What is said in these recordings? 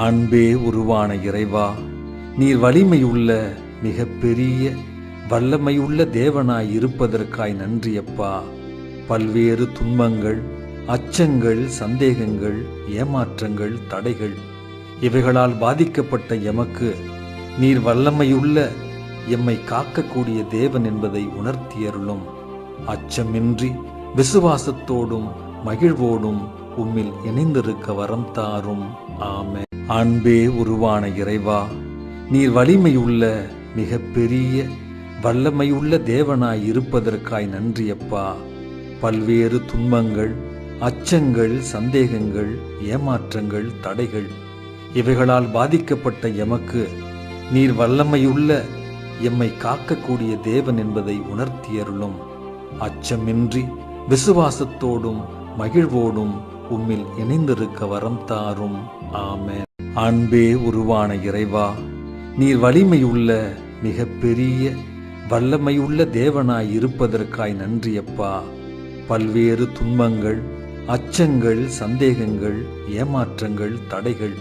அன்பே உருவான இறைவா, நீர் வலிமையுள்ள மிகப்பெரிய வல்லமையுள்ள தேவனாய் இருப்பதற்காய் நன்றியப்பா. பல்வேறு துன்பங்கள், அச்சங்கள், சந்தேகங்கள், ஏமாற்றங்கள், தடைகள் இவைகளால் பாதிக்கப்பட்ட எமக்கு நீர் வல்லமையுள்ள எம்மை காக்கக்கூடிய தேவன் என்பதை உணர்த்தியருளும். அச்சமின்றி விசுவாசத்தோடும் மகிழ்வோடும் உம்மில் இணைந்திருக்க வரம் தாரும். ஆமென். அன்பே உருவான இறைவா, நீர் வலிமையுள்ள மிகப்பெரிய வல்லமையுள்ள தேவனாய் இருப்பதற்காய் நன்றியப்பா. பல்வேறு துன்பங்கள், அச்சங்கள், சந்தேகங்கள், ஏமாற்றங்கள், தடைகள் இவைகளால் பாதிக்கப்பட்ட எமக்கு நீர் வல்லமையுள்ள எம்மை காக்கக்கூடிய தேவன் என்பதை உணர்த்தியருளும். அச்சமின்றி விசுவாசத்தோடும் மகிழ்வோடும் உம்மில் இணைந்திருக்க வரம் தாரும். ஆமென். அன்பே உருவான இறைவா, நீர் வலிமையுள்ள மிகப்பெரிய வல்லமையுள்ள தேவனாய் இருப்பதற்காய் நன்றியப்பா. பல்வேறு துன்பங்கள், அச்சங்கள், சந்தேகங்கள், ஏமாற்றங்கள், தடைகள்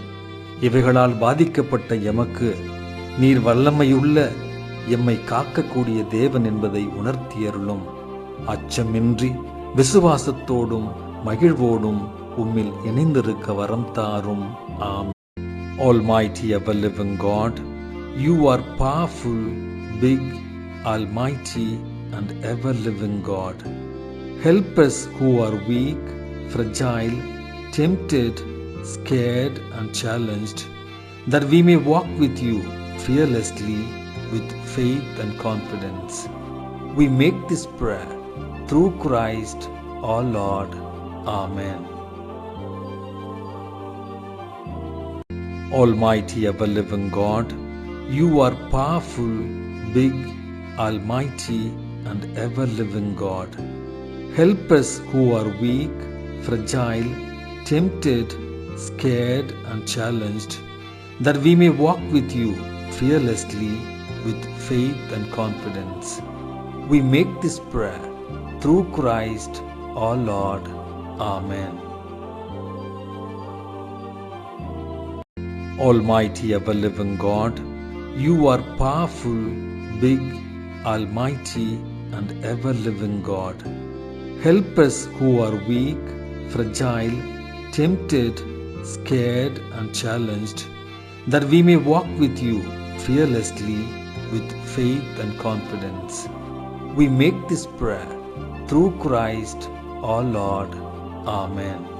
இவைகளால் பாதிக்கப்பட்ட எமக்கு நீர் வல்லமையுள்ள எம்மை காக்கக்கூடிய தேவன் என்பதை உணர்த்தியருளும். அச்சமின்றி விசுவாசத்தோடும் மகிழ்வோடும் உம்மில் இணைந்திருக்க வரம் தாரும். ஆமென். Almighty ever-living God, you are powerful, big, almighty and ever-living God. Help us who are weak, fragile, tempted, scared and challenged, that we may walk with you fearlessly with faith and confidence. We make this prayer through Christ our Lord. Amen. Almighty ever-living God, you are powerful, big, almighty and ever-living God. Help us who are weak, fragile, tempted, scared and challenged, that we may walk with you fearlessly with faith and confidence. We make this prayer through Christ our Lord. Amen. Almighty ever-living God, you are powerful, big, almighty and ever-living God. Help us who are weak, fragile, tempted, scared and challenged, that we may walk with you fearlessly with faith and confidence. We make this prayer through Christ our Lord. Amen.